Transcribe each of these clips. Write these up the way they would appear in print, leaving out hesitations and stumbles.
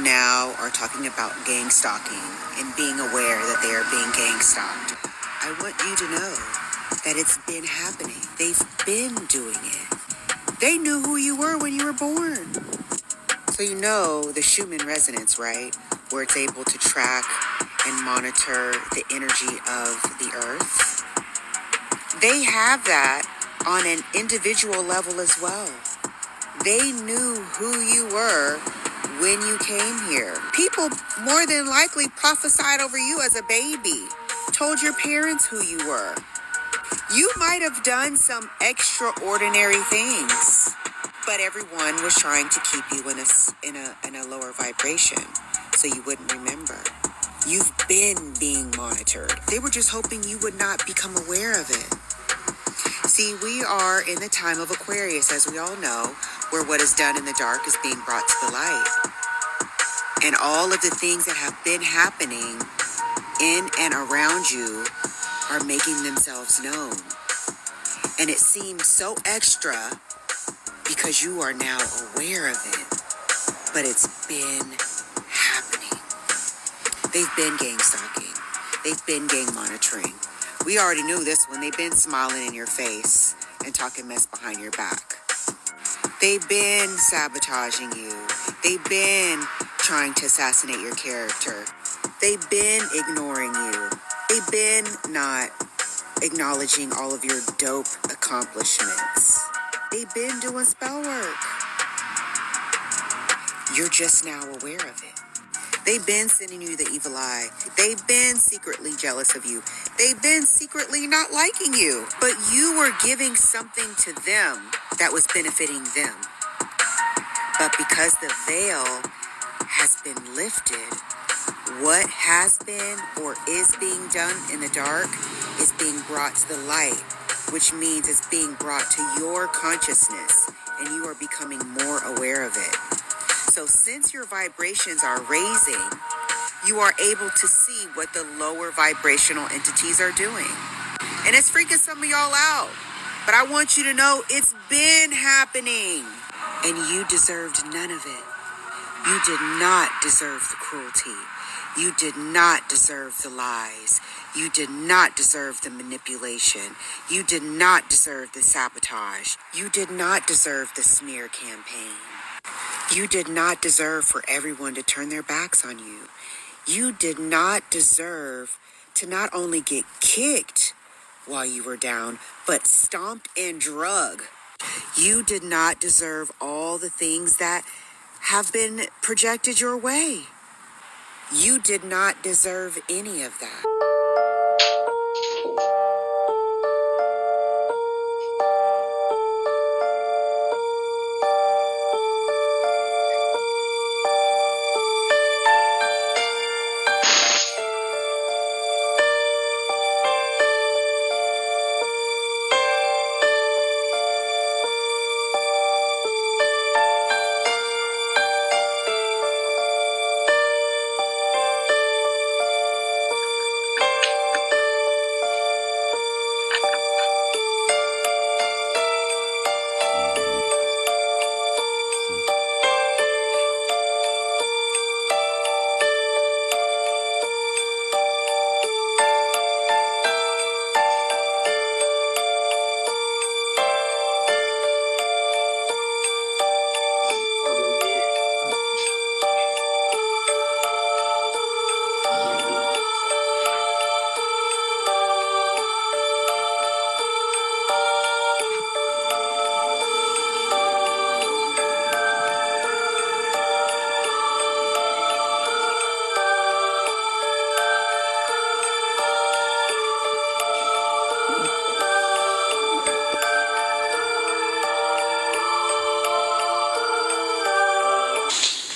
now are talking about gang stalking and being aware that they are being gang stalked. I want you to know that it's been happening. They've been doing it. They knew who you were when you were born. So you know the Schumann resonance, right? Where it's able to track and monitor the energy of the earth. They have that on an individual level as well. They knew who you were when you came here. People more than likely prophesied over you as a baby, told your parents who you were. You might have done some extraordinary things, but everyone was trying to keep you in a lower vibration so you wouldn't remember. You've been being monitored. They were just hoping you would not become aware of it. See, we are in the time of Aquarius, as we all know, where what is done in the dark is being brought to the light. And all of the things that have been happening in and around you are making themselves known. And it seems so extra because you are now aware of it. But it's been happening. They've been gang stalking. They've been gang monitoring. We already knew this one. They've been smiling in your face and talking mess behind your back. They've been sabotaging you. They've been trying to assassinate your character. They've been ignoring you. They've been not acknowledging all of your dope accomplishments. They've been doing spell work. You're just now aware of it. They've been sending you the evil eye. They've been secretly jealous of you. They've been secretly not liking you. But you were giving something to them that was benefiting them. But because the veil has been lifted, what has been or is being done in the dark is being brought to the light, which means it's being brought to your consciousness, and you are becoming more aware of it. So since your vibrations are raising, you are able to see what the lower vibrational entities are doing. And it's freaking some of y'all out. But I want you to know it's been happening. And you deserved none of it. You did not deserve the cruelty. You did not deserve the lies. You did not deserve the manipulation. You did not deserve the sabotage. You did not deserve the smear campaign. You did not deserve for everyone to turn their backs on you. You did not deserve to not only get kicked while you were down, but stomped and drug. You did not deserve all the things that have been projected your way. You did not deserve any of that.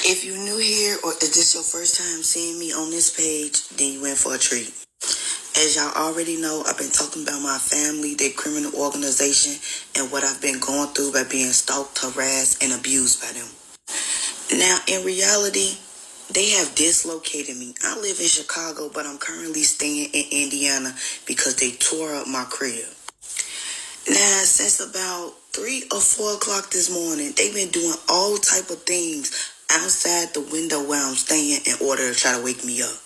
If you're new here or is this your first time seeing me on this page, then you in for a treat. As y'all already know, I've been talking about my family, their criminal organization, and what I've been going through by being stalked, harassed, and abused by them. Now, in reality, they have dislocated me. I live in Chicago, but I'm currently staying in Indiana because they tore up my crib. Now, since about 3 or 4 o'clock this morning, they've been doing all type of things outside the window where I'm staying in order to try to wake me up.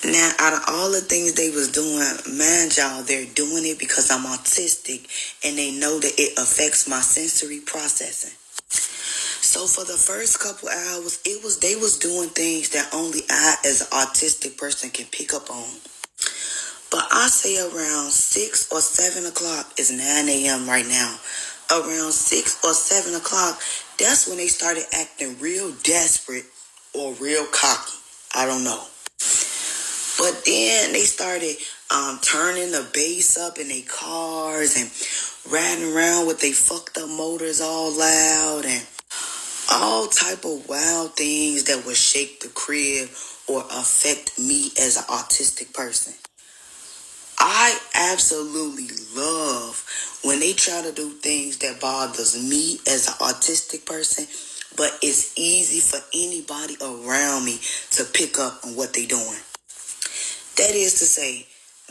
Now, out of all the things they was doing, mind y'all, they're doing it because I'm autistic and they know that it affects my sensory processing. So for the first couple hours, they was doing things that only I as an autistic person can pick up on. But I say around 6 or 7 o'clock, it's 9 a.m. right now. Around 6 or 7 o'clock, that's when they started acting real desperate or real cocky. I don't know. But then they started turning the bass up in their cars and riding around with they fucked up motors all loud and all type of wild things that would shake the crib or affect me as an autistic person. I absolutely love when they try to do things that bothers me as an autistic person, but it's easy for anybody around me to pick up on what they're doing. That is to say,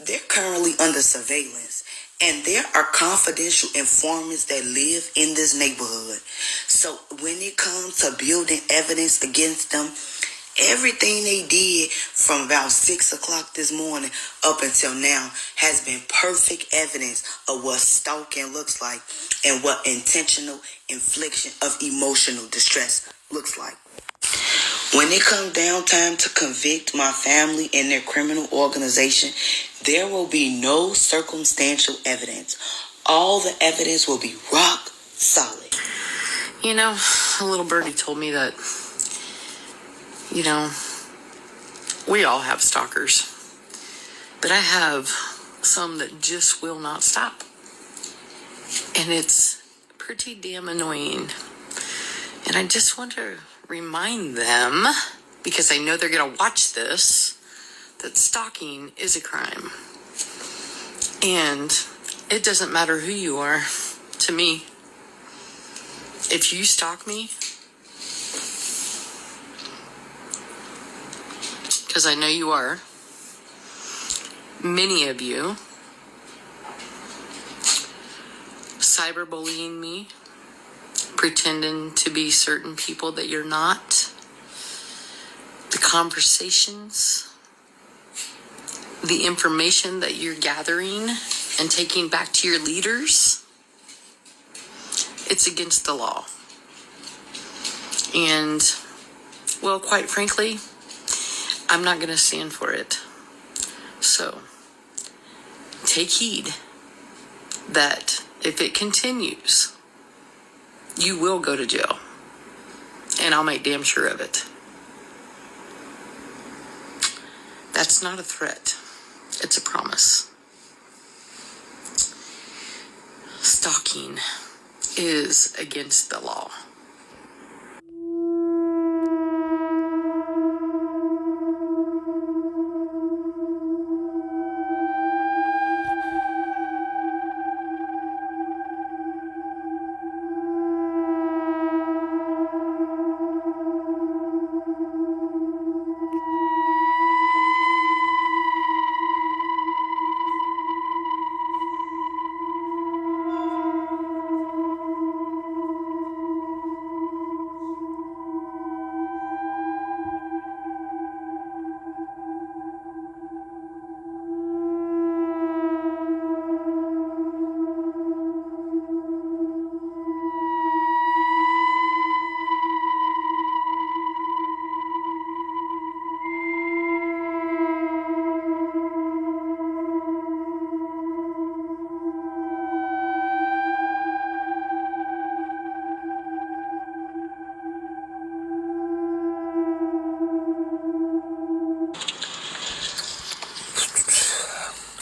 they're currently under surveillance, and there are confidential informants that live in this neighborhood. So when it comes to building evidence against them, everything they did from about 6 o'clock this morning up until now has been perfect evidence of what stalking looks like and what intentional infliction of emotional distress looks like. When it comes down time to convict my family and their criminal organization, there will be no circumstantial evidence. All the evidence will be rock solid. You know, a little birdie told me that, we all have stalkers. But I have some that just will not stop. And it's pretty damn annoying. And I just want to remind them, because I know they're going to watch this, that stalking is a crime. And it doesn't matter who you are to me. If you stalk me, because I know you are, many of you, cyberbullying me, pretending to be certain people that you're not, the conversations, the information that you're gathering and taking back to your leaders, it's against the law. And, well, quite frankly, I'm not going to stand for it. So, take heed that if it continues, you will go to jail. And I'll make damn sure of it. That's not a threat. It's a promise. Stalking is against the law.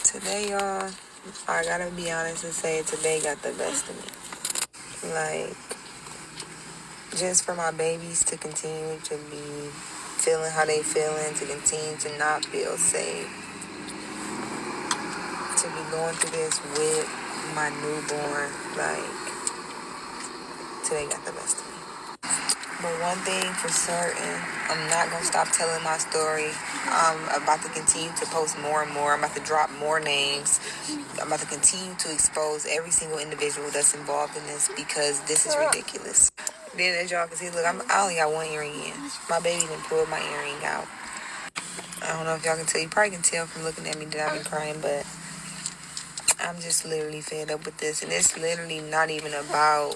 Today, y'all, I gotta be honest and say today got the best of me. Like, just for my babies to continue to be feeling how they feeling, to continue to not feel safe, to be going through this with my newborn, like, today got the best of me. But one thing for certain, I'm not going to stop telling my story. I'm about to continue to post more and more. I'm about to drop more names. I'm about to continue to expose every single individual that's involved in this because this is ridiculous. Then as y'all can see, look, I only got one earring in. My baby done pulled my earring out. I don't know if y'all can tell. You probably can tell from looking at me that I've been crying, but I'm just literally fed up with this. And it's literally not even about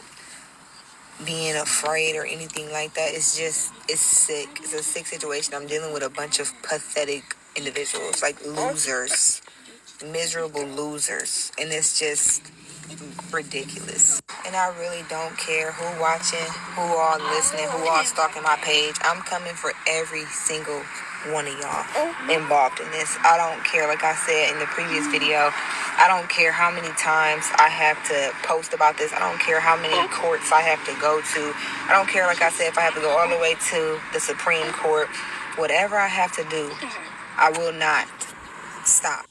being afraid or anything like that. It's just, it's sick. It's a sick situation. I'm dealing with a bunch of pathetic individuals, like losers, miserable losers. And it's just ridiculous. And I really don't care who watching, who all listening, who all stalking my page. I'm coming for every single one of y'all involved in this. I don't care, like I said in the previous video, I don't care how many times I have to post about this. I don't care how many courts I have to go to. I don't care, like I said, if I have to go all the way to the Supreme Court. Whatever I have to do, I will not stop.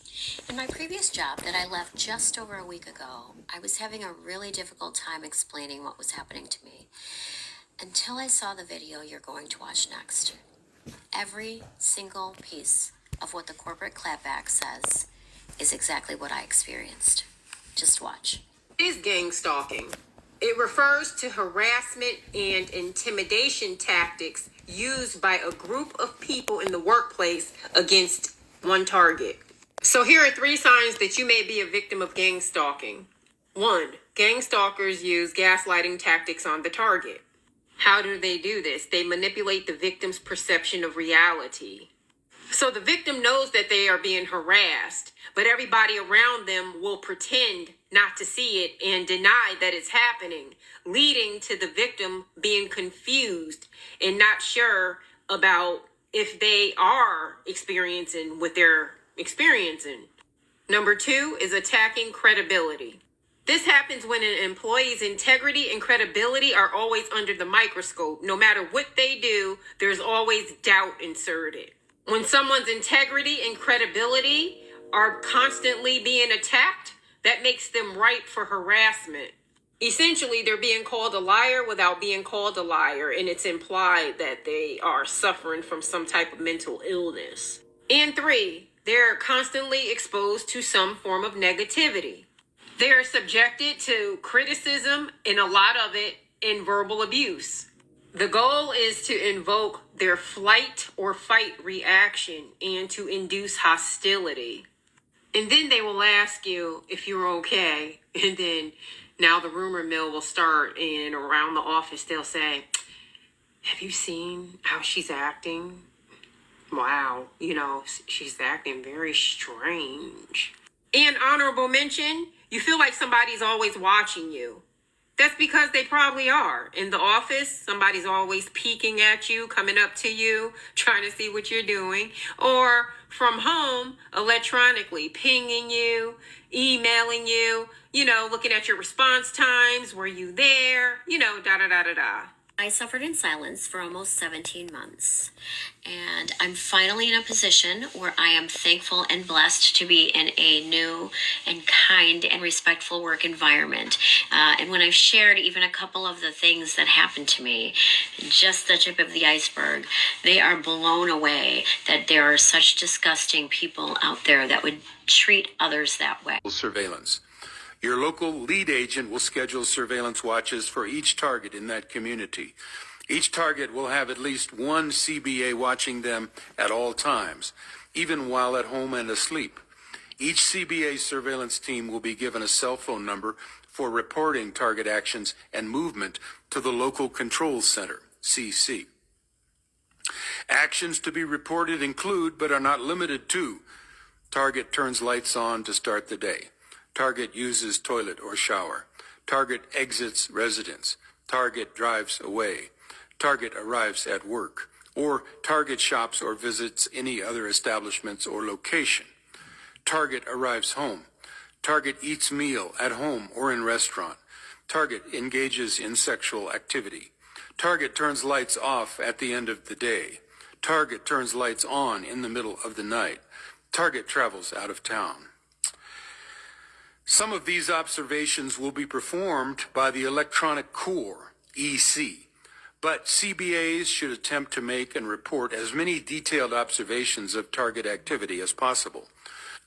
In my previous job that I left just over a week ago, I was having a really difficult time explaining what was happening to me until I saw the video you're going to watch next. Every single piece of what the corporate clapback says is exactly what I experienced. Just watch. Is gang stalking. It refers to harassment and intimidation tactics used by a group of people in the workplace against one target. So here are 3 signs that you may be a victim of gang stalking. 1. Gang stalkers use gaslighting tactics on the target. How do they do this? They manipulate the victim's perception of reality. So the victim knows that they are being harassed, but everybody around them will pretend not to see it and deny that it's happening, leading to the victim being confused and not sure about if they are experiencing what they're experiencing. Number 2 is attacking credibility. This happens when an employee's integrity and credibility are always under the microscope. No matter what they do, there's always doubt inserted. When someone's integrity and credibility are constantly being attacked, that makes them ripe for harassment. Essentially, they're being called a liar without being called a liar, and it's implied that they are suffering from some type of mental illness. And 3, they're constantly exposed to some form of negativity. They're subjected to criticism, and a lot of it in verbal abuse. The goal is to invoke their flight or fight reaction and to induce hostility. And then they will ask you if you're okay. And then now the rumor mill will start, and around the office they'll say, have you seen how she's acting? Wow, she's acting very strange. And honorable mention, you feel like somebody's always watching you. That's because they probably are. In the office, somebody's always peeking at you, coming up to you, trying to see what you're doing. Or from home, electronically, pinging you, emailing you, looking at your response times. Were you there? Da-da-da-da-da. I suffered in silence for almost 17 months, and I'm finally in a position where I am thankful and blessed to be in a new and kind and respectful work environment. And when I've shared even a couple of the things that happened to me, just the tip of the iceberg, they are blown away that there are such disgusting people out there that would treat others that way. Surveillance. Your local lead agent will schedule surveillance watches for each target in that community. Each target will have at least one CBA watching them at all times, even while at home and asleep. Each CBA surveillance team will be given a cell phone number for reporting target actions and movement to the local control center, CC. Actions to be reported include, but are not limited to, target turns lights on to start the day. Target uses toilet or shower. Target exits residence. Target drives away. Target arrives at work. Or target shops or visits any other establishments or location. Target arrives home. Target eats meal at home or in restaurant. Target engages in sexual activity. Target turns lights off at the end of the day. Target turns lights on in the middle of the night. Target travels out of town. Some of these observations will be performed by the Electronic Core, EC, but CBAs should attempt to make and report as many detailed observations of target activity as possible.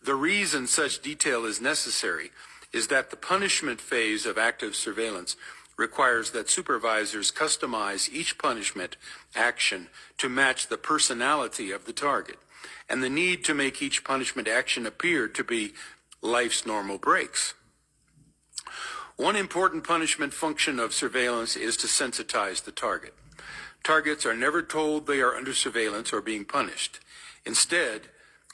The reason such detail is necessary is that the punishment phase of active surveillance requires that supervisors customize each punishment action to match the personality of the target and the need to make each punishment action appear to be life's normal breaks. One important punishment function of surveillance is to sensitize the target. Targets are never told they are under surveillance or being punished. Instead,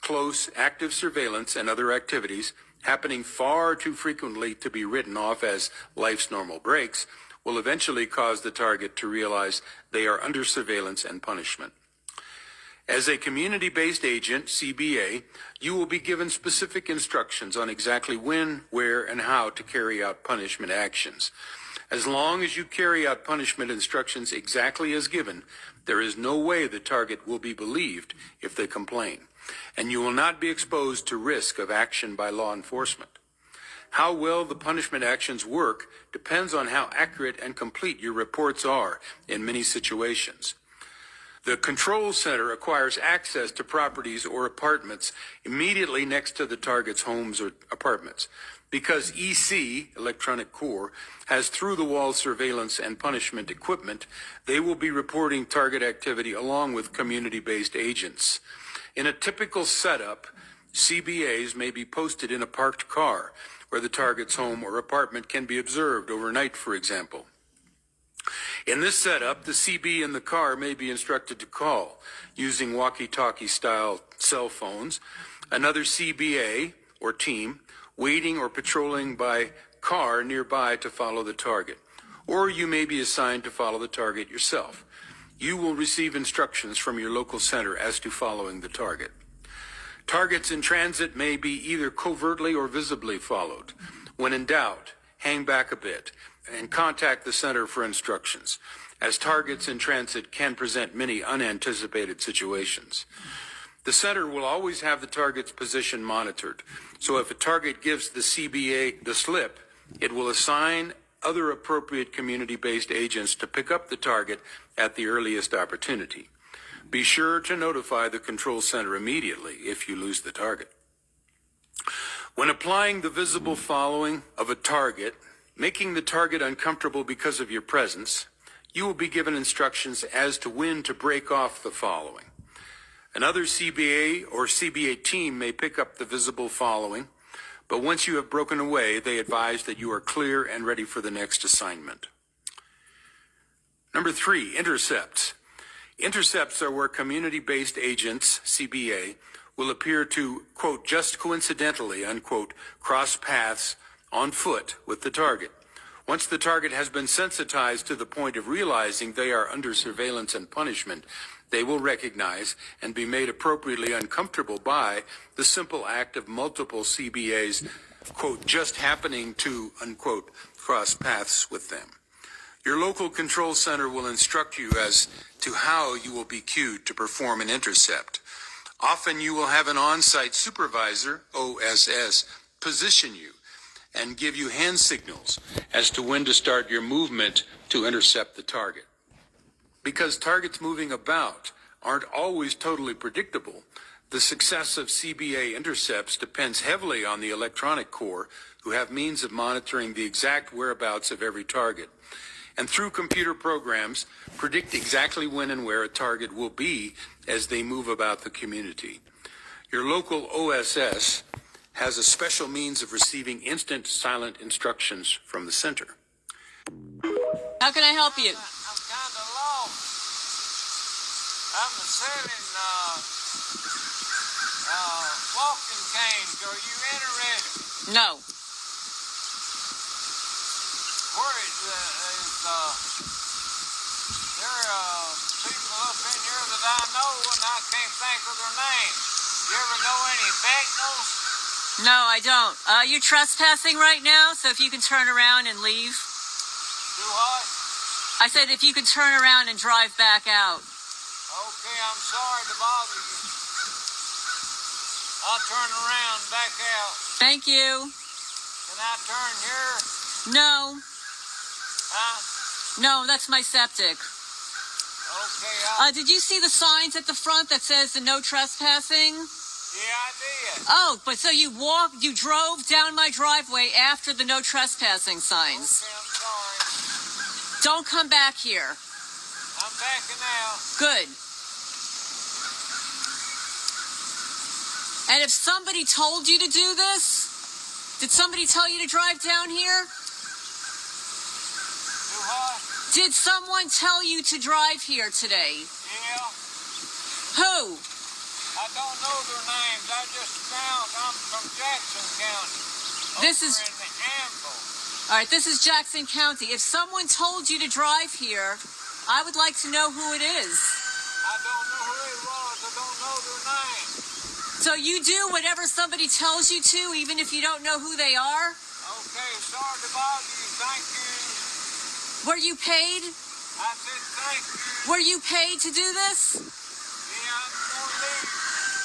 close, active surveillance and other activities happening far too frequently to be written off as life's normal breaks will eventually cause the target to realize they are under surveillance and punishment. As a community-based agent, CBA, you will be given specific instructions on exactly when, where, and how to carry out punishment actions. As long as you carry out punishment instructions exactly as given, there is no way the target will be believed if they complain, and you will not be exposed to risk of action by law enforcement. How well the punishment actions work depends on how accurate and complete your reports are in many situations. The control center acquires access to properties or apartments immediately next to the target's homes or apartments. Because EC, Electronic Core, has through-the-wall surveillance and punishment equipment, they will be reporting target activity along with community-based agents. In a typical setup, CBAs may be posted in a parked car where the target's home or apartment can be observed overnight, for example. In this setup, the CB in the car may be instructed to call, using walkie-talkie style cell phones, another CBA or team waiting or patrolling by car nearby to follow the target. Or you may be assigned to follow the target yourself. You will receive instructions from your local center as to following the target. Targets in transit may be either covertly or visibly followed. When in doubt, hang back a bit and contact the center for instructions, as targets in transit can present many unanticipated situations. The center will always have the target's position monitored, so if a target gives the CBA the slip, it will assign other appropriate community-based agents to pick up the target at the earliest opportunity. Be sure to notify the control center immediately if you lose the target. When applying the visible following of a target, making the target uncomfortable because of your presence, you will be given instructions as to when to break off the following. Another CBA or CBA team may pick up the visible following, but once you have broken away, they advise that you are clear and ready for the next assignment. Number 3, intercepts. Intercepts are where community-based agents, CBA, will appear to, quote, just coincidentally, unquote, cross paths on foot with the target. Once the target has been sensitized to the point of realizing they are under surveillance and punishment, they will recognize and be made appropriately uncomfortable by the simple act of multiple CBAs, quote, just happening to, unquote, cross paths with them. Your local control center will instruct you as to how you will be cued to perform an intercept. Often you will have an on-site supervisor, OSS, position you and give you hand signals as to when to start your movement to intercept the target. Because targets moving about aren't always totally predictable, the success of CBA intercepts depends heavily on the electronic core, who have means of monitoring the exact whereabouts of every target, and through computer programs, predict exactly when and where a target will be as they move about the community. Your local OSS has a special means of receiving instant silent instructions from the center. How can I help you? I'm kind of lost. I'm selling walking canes. Are you interested? No. Where is there are people up in here that I know and I can't think of their names. You ever know any Becknells? No, I don't. You're trespassing right now, so if you can turn around and leave. Do what? I said if you could turn around and drive back out. Okay, I'm sorry to bother you. I'll turn around, back out. Thank you. Can I turn here? No. Huh? No, that's my septic. Okay, Did you see the signs at the front that says the no trespassing? yeah, I did. Oh, but so you drove down my driveway after the no trespassing signs. Okay, I'm sorry. Don't come back here. I'm backing out. Good. And if somebody told you to do this, did somebody tell you to drive down here? Do what? Did someone tell you to drive here today? Yeah. Who? I don't know their names. I just found I'm from Jackson County. This is- over in the Anvil. All right, this is Jackson County. If someone told you to drive here, I would like to know who it is. I don't know who it was. I don't know their name. So you do whatever somebody tells you to, even if you don't know who they are? Okay, sorry to bother you. Thank you. Were you paid? I said thank you. Were you paid to do this? Yeah, I'm gonna leave.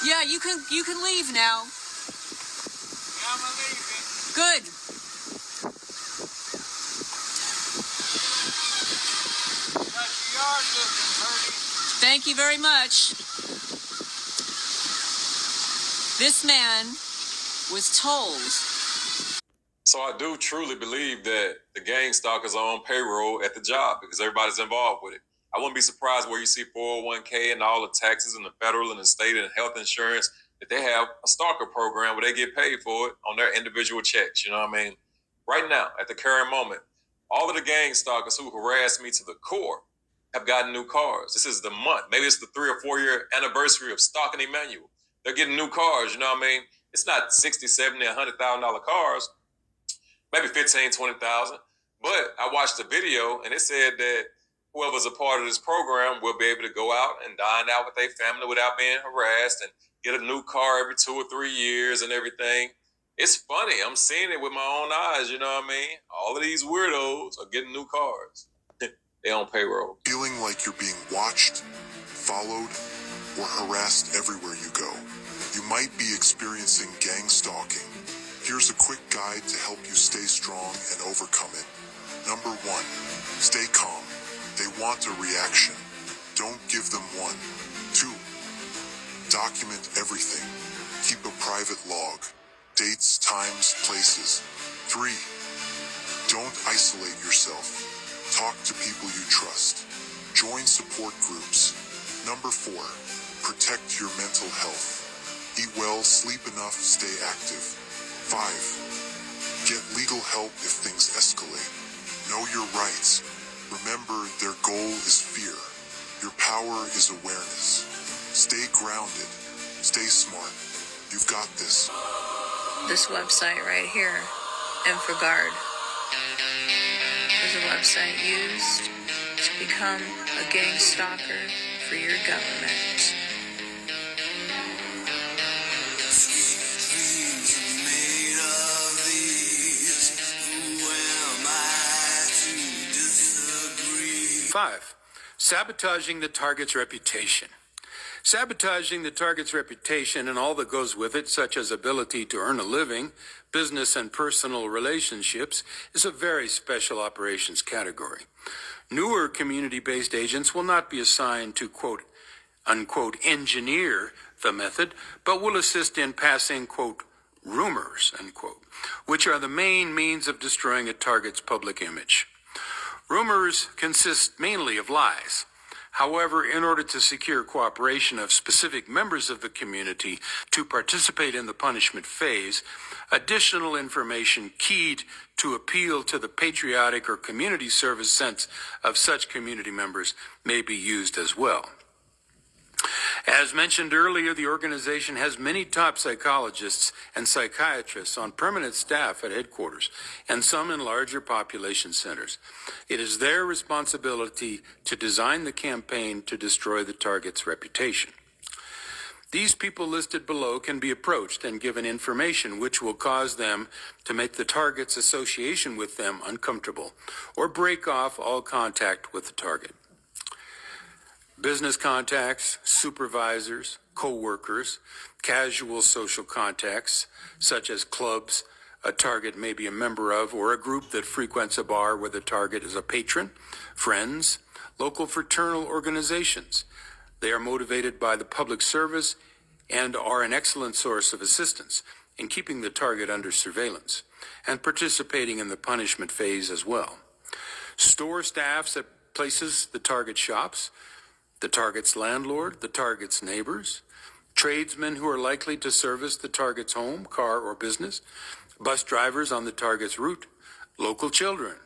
Yeah, you can leave now. Yeah, I'm leaving. Good. Got your yard looking pretty. Thank you very much. This man was told. So I do truly believe that the gang stalkers are on payroll at the job because everybody's involved with it. I wouldn't be surprised where you see 401k and all the taxes and the federal and the state and health insurance that they have a stalker program where they get paid for it on their individual checks. You know what I mean? Right now, at the current moment, all of the gang stalkers who harassed me to the core have gotten new cars. This is the month. Maybe it's the 3 or 4 year anniversary of stalking Emmanuel. They're getting new cars. You know what I mean? It's not 60, 70, $100,000 cars. Maybe 15, 20,000. But I watched the video and it said that whoever's a part of this program will be able to go out and dine out with their family without being harassed and get a new car every 2 or 3 years and everything. It's funny. I'm seeing it with my own eyes. You know what I mean? All of these weirdos are getting new cars. They on payroll. Feeling like you're being watched, followed, or harassed everywhere you go. You might be experiencing gang stalking. Here's a quick guide to help you stay strong and overcome it. Number 1, stay calm. They want a reaction. Don't give them one. 2, document everything. Keep a private log. Dates, times, places. 3, don't isolate yourself. Talk to people you trust. Join support groups. Number 4, protect your mental health. Eat well, sleep enough, stay active. 5, get legal help if things escalate. Know your rights. Remember, their goal is fear. Your power is awareness. Stay grounded. Stay smart. You've got this. This website right here, InfoGuard, is a website used to become a gang stalker for your government. Five, sabotaging the target's reputation. Sabotaging the target's reputation and all that goes with it, such as ability to earn a living, business and personal relationships, is a very special operations category. Newer community-based agents will not be assigned to, quote, unquote, engineer the method, but will assist in passing, quote, rumors, unquote, which are the main means of destroying a target's public image. Rumors consist mainly of lies. However, in order to secure cooperation of specific members of the community to participate in the punishment phase, additional information keyed to appeal to the patriotic or community service sense of such community members may be used as well. As mentioned earlier, the organization has many top psychologists and psychiatrists on permanent staff at headquarters, and some in larger population centers. It is their responsibility to design the campaign to destroy the target's reputation. These people listed below can be approached and given information which will cause them to make the target's association with them uncomfortable or break off all contact with the target. Business contacts, supervisors, co-workers, casual social contacts, such as clubs a target may be a member of, or a group that frequents a bar where the target is a patron, friends, local fraternal organizations. They are motivated by the public service and are an excellent source of assistance in keeping the target under surveillance and participating in the punishment phase as well. store staffs at places the target shops, the target's landlord, the target's neighbors, tradesmen who are likely to service the target's home, car, or business, bus drivers on the target's route, local children,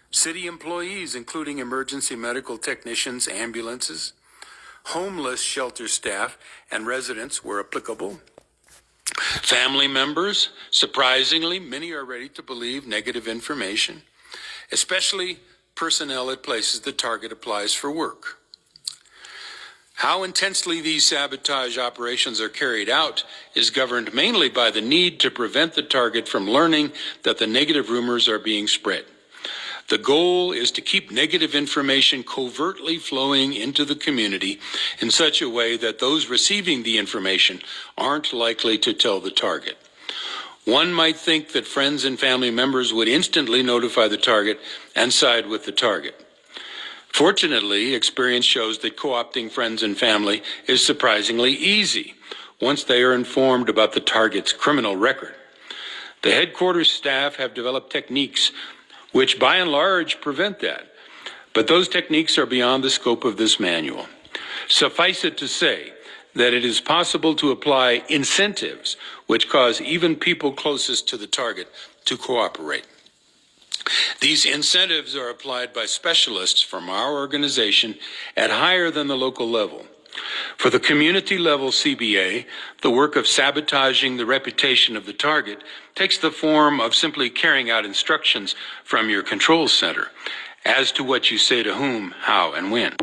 city employees, including emergency medical technicians, ambulances, homeless shelter staff, and residents where applicable, family members. Surprisingly, many are ready to believe negative information, especially personnel at places the target applies for work. How intensely these sabotage operations are carried out is governed mainly by the need to prevent the target from learning that the negative rumors are being spread. The goal is to keep negative information covertly flowing into the community in such a way that those receiving the information aren't likely to tell the target. One might think that friends and family members would instantly notify the target and side with the target. Fortunately, experience shows that co-opting friends and family is surprisingly easy once they are informed about the target's criminal record. The headquarters staff have developed techniques which by and large prevent that, but those techniques are beyond the scope of this manual. Suffice it to say that it is possible to apply incentives which cause even people closest to the target to cooperate. These incentives are applied by specialists from our organization at higher than the local level. For the community level CBA, the work of sabotaging the reputation of the target takes the form of simply carrying out instructions from your control center as to what you say to whom, how, and when.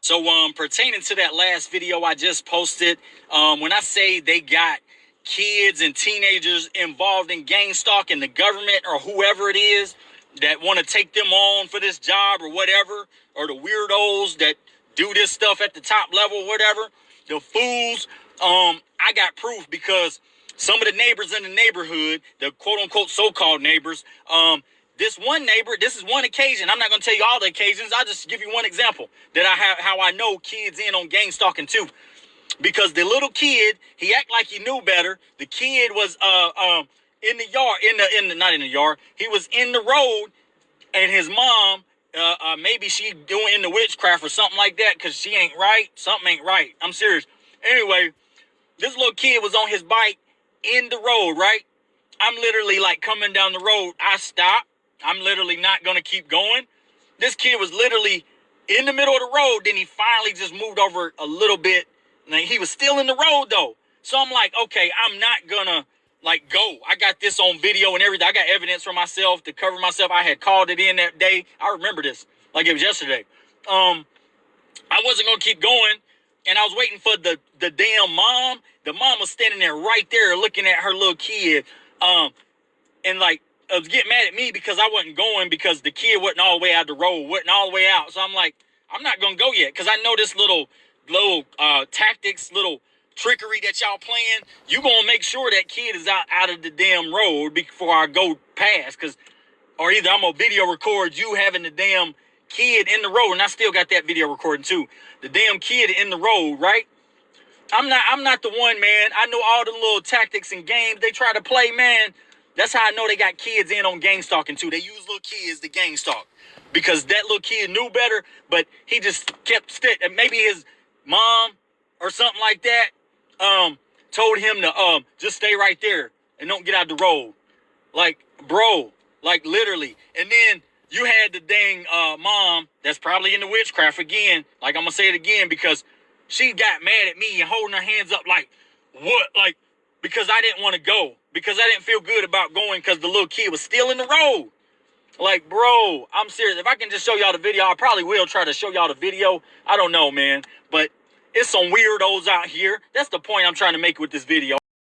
So pertaining to that last video I just posted, when I say they got kids and teenagers involved in gang stalking, the government or whoever it is that want to take them on for this job or whatever, or the weirdos that do this stuff at the top level, whatever, the fools, I got proof because some of the neighbors in the neighborhood, the quote-unquote so-called neighbors, this one neighbor, this is one occasion. I'm not going to tell you all the occasions. I'll just give you one example that I have, how I know kids in on gang stalking too. Because the little kid, he act like he knew better. The kid was in the yard, not in the yard. He was in the road, and his mom, maybe she doing in the witchcraft or something like that, because she ain't right. Something ain't right. I'm serious. Anyway, this little kid was on his bike in the road, right? I'm literally like coming down the road. I stop. I'm literally not gonna keep going. This kid was literally in the middle of the road. Then he finally just moved over a little bit. Like, he was still in the road though. So I'm like, okay, I'm not gonna like go. I got this on video and everything. I got evidence for myself to cover myself. I had called it in that day. I remember this like it was yesterday. I wasn't gonna keep going, and I was waiting for the damn mom. The mom was standing there right there looking at her little kid, and like was getting mad at me because I wasn't going because the kid wasn't all the way out the road, wasn't all the way out. So I'm like, I'm not gonna go yet because I know this little tactics, little trickery that y'all playing. You gonna make sure that kid is out of the damn road before I go past, or either I'm gonna video record you having the damn kid in the road, and I still got that video recording too. The damn kid in the road, right? I'm not the one, man. I know all the little tactics and games they try to play, man. That's how I know they got kids in on gang stalking too. They use little kids to gang stalk because that little kid knew better, but he just kept maybe his mom or something like that told him to just stay right there and don't get out the road. Like, bro, like literally. And then you had the dang mom that's probably in the witchcraft again. Like, I'm gonna say it again because she got mad at me and holding her hands up like, what? Like, because I didn't want to go. Because I didn't feel good about going because the little kid was still in the road. Like, bro, I'm serious. If I can just show y'all the video, I probably will try to show y'all the video. I don't know, man. But it's some weirdos out here. That's the point I'm trying to make with this video.